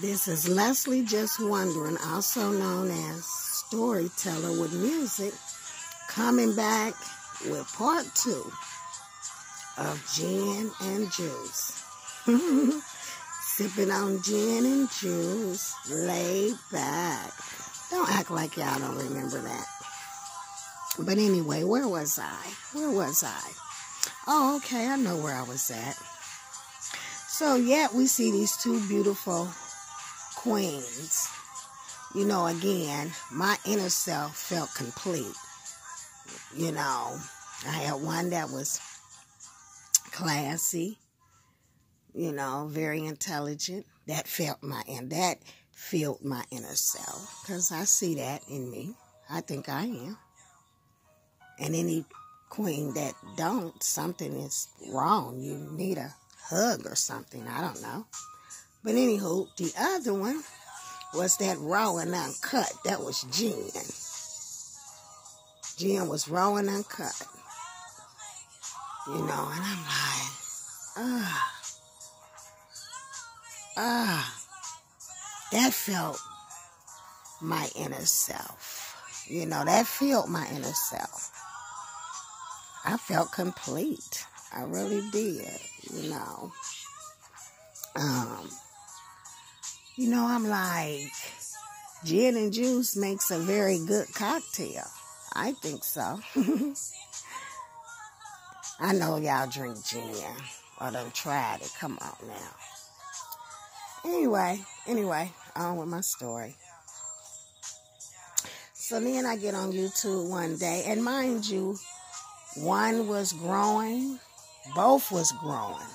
This is Leslie Just Wondering, also known as Storyteller with Music, coming back with part 2 of Gin and Juice. Sipping on gin and juice, laid back. Don't act like y'all don't remember that. But anyway, where was I? Oh, okay, I know where I was at. So, yeah, we see these two beautiful queens. You know, again, my inner self felt complete. You know, I had one that was classy, you know, very intelligent. That filled my inner self, because I see that in me. I think I am. And any queen that don't, something is wrong. You need a hug or something. I don't know. But anywho, the other one was that raw and uncut. That was Gin. Gin was raw and uncut. You know, and I'm like, that felt my inner self. You know, that filled my inner self. I felt complete. I really did, you know. You know, I'm like, gin and juice makes a very good cocktail. I think so. I know y'all drink gin or done tried it. Come on now. Anyway, on with my story. So then I get on YouTube one day, and mind you, one was growing, both was growing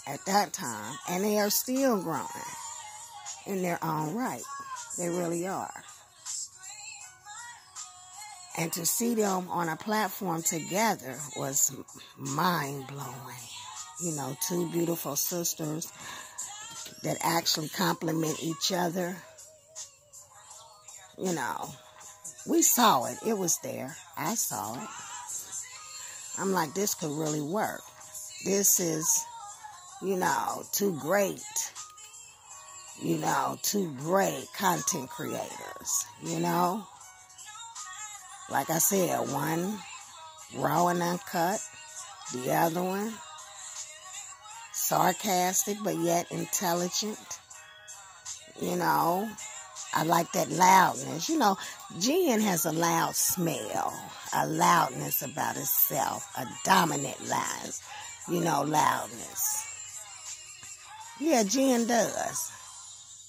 at that time, and they are still growing in their own right. They really are. And to see them on a platform together was mind-blowing. You know, two beautiful sisters that actually complement each other. You know, we saw it. It was there. I saw it. I'm like, this could really work. This is, you know, two great content creators, you know. Like I said, one raw and uncut, the other one sarcastic but yet intelligent. You know, I like that loudness. You know, Gin has a loud smell, a loudness about itself, a dominant loudness. Yeah, Gin does.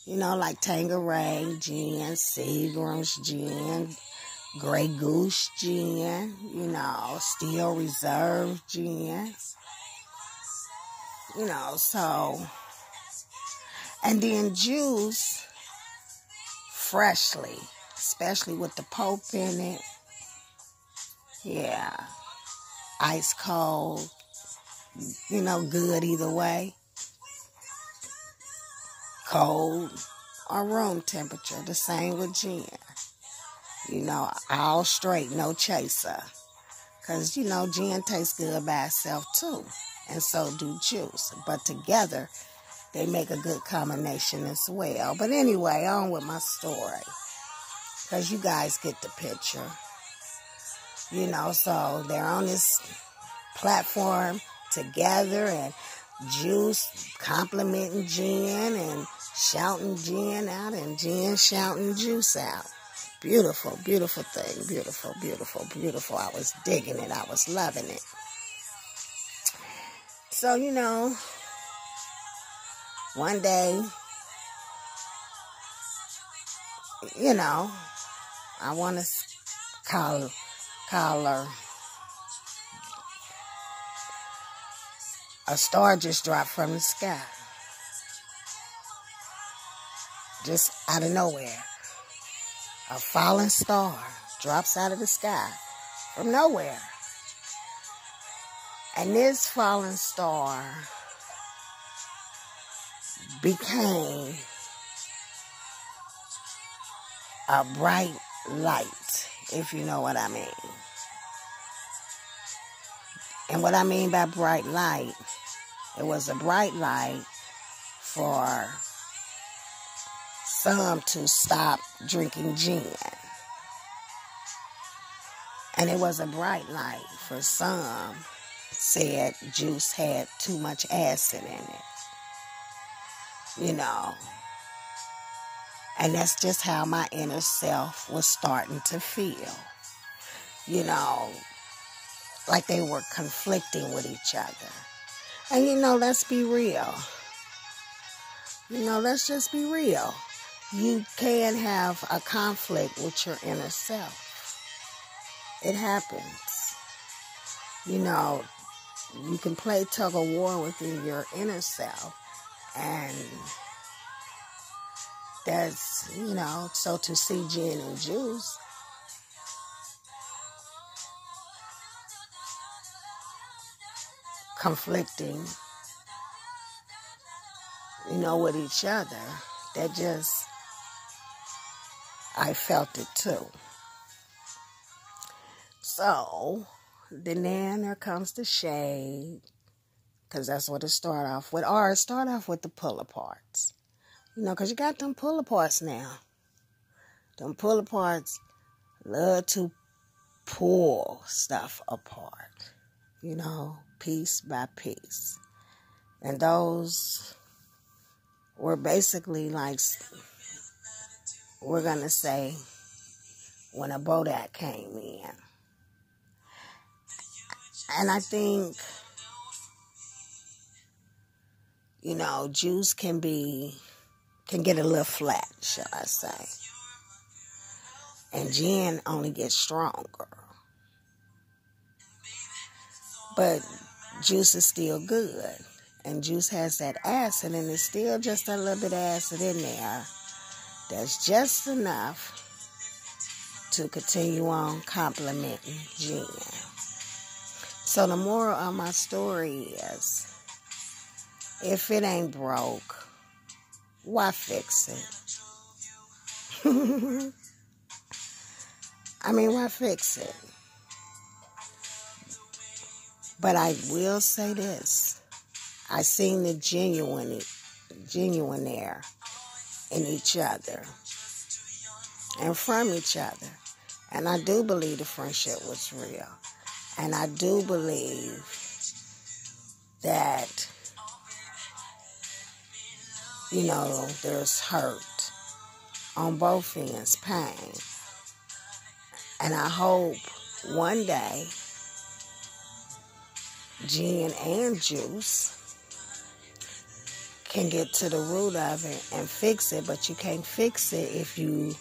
You know, like Tanqueray Gin, Seagram's Gin, Grey Goose Gin, you know, Steel Reserve Gin. You know, so, and then juice, freshly, especially with the Pope in it. Yeah, ice cold, you know, good either way. Cold or room temperature, the same with gin. You know, all straight, no chaser. Because, you know, gin tastes good by itself too. And so do juice. But together, they make a good combination as well. But anyway, on with my story. Because you guys get the picture. You know, so they're on this platform together, and juice complimenting gin and shouting gin out, and gin shouting juice out. Beautiful, beautiful thing. Beautiful, beautiful, beautiful. I was digging it. I was loving it. So, you know, one day, you know, I want to call her. A star just dropped from the sky. Just out of nowhere. A falling star drops out of the sky from nowhere. And this falling star became a bright light, if you know what I mean. And what I mean by bright light, it was a bright light for some to stop drinking gin. And it was a bright light. For some, said juice had too much acid in it. You know. And that's just how my inner self was starting to feel. You know, like they were conflicting with each other. And you know, let's be real. You know, let's just be real. You can have a conflict with your inner self. It happens. You know, you can play tug of war within your inner self. And that's, you know, so to see gin and juice, conflicting, you know, with each other, that just, I felt it too. So, then there comes the shade, because that's what it start off with. Or it start off with the pull aparts. You know, because you got them pull aparts now. Them pull aparts love to pull stuff apart. You know, piece by piece. And those were basically like, we're going to say, when a Bodak came in. And I think, you know, juice can get a little flat, shall I say. And gin only gets stronger. But juice is still good. And juice has that acid, and it's still just a little bit of acid in there. That's just enough to continue on complimenting gin. So the moral of my story is, if it ain't broke, why fix it? I mean, why fix it? But I will say this. I seen the genuine there in each other and from each other. And I do believe the friendship was real. And I do believe that, you know, there's hurt on both ends, pain. And I hope one day, gin and juice can get to the root of it and fix it, but you can't fix it if you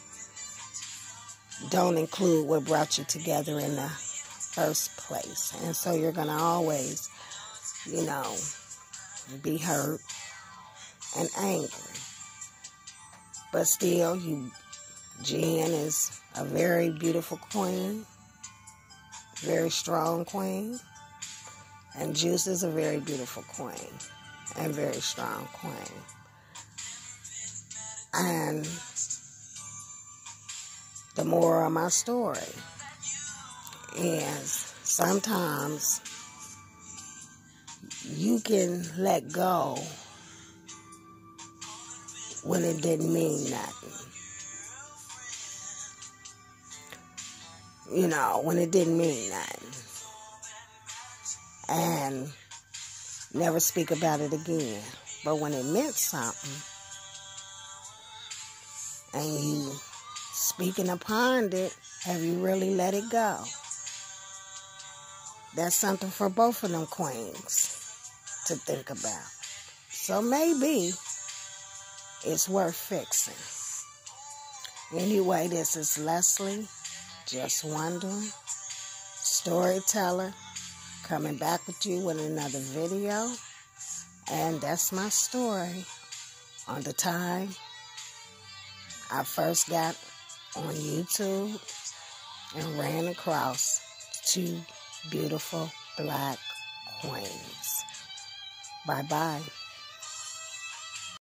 don't include what brought you together in the first place. And so you're going to always, you know, be hurt and angry. But still, Jen is a very beautiful queen, very strong queen. And Juice is a very beautiful queen and very strong queen. And the moral of my story is sometimes you can let go when it didn't mean nothing. You know, when it didn't mean nothing. And never speak about it again. But when it meant something, and you speaking upon it, have you really let it go? That's something for both of them queens to think about. So maybe it's worth fixing. Anyway, this is Leslie, Just Wondering, storyteller, coming back with you with another video. And that's my story on the time I first got on YouTube and ran across two beautiful black queens. Bye-bye.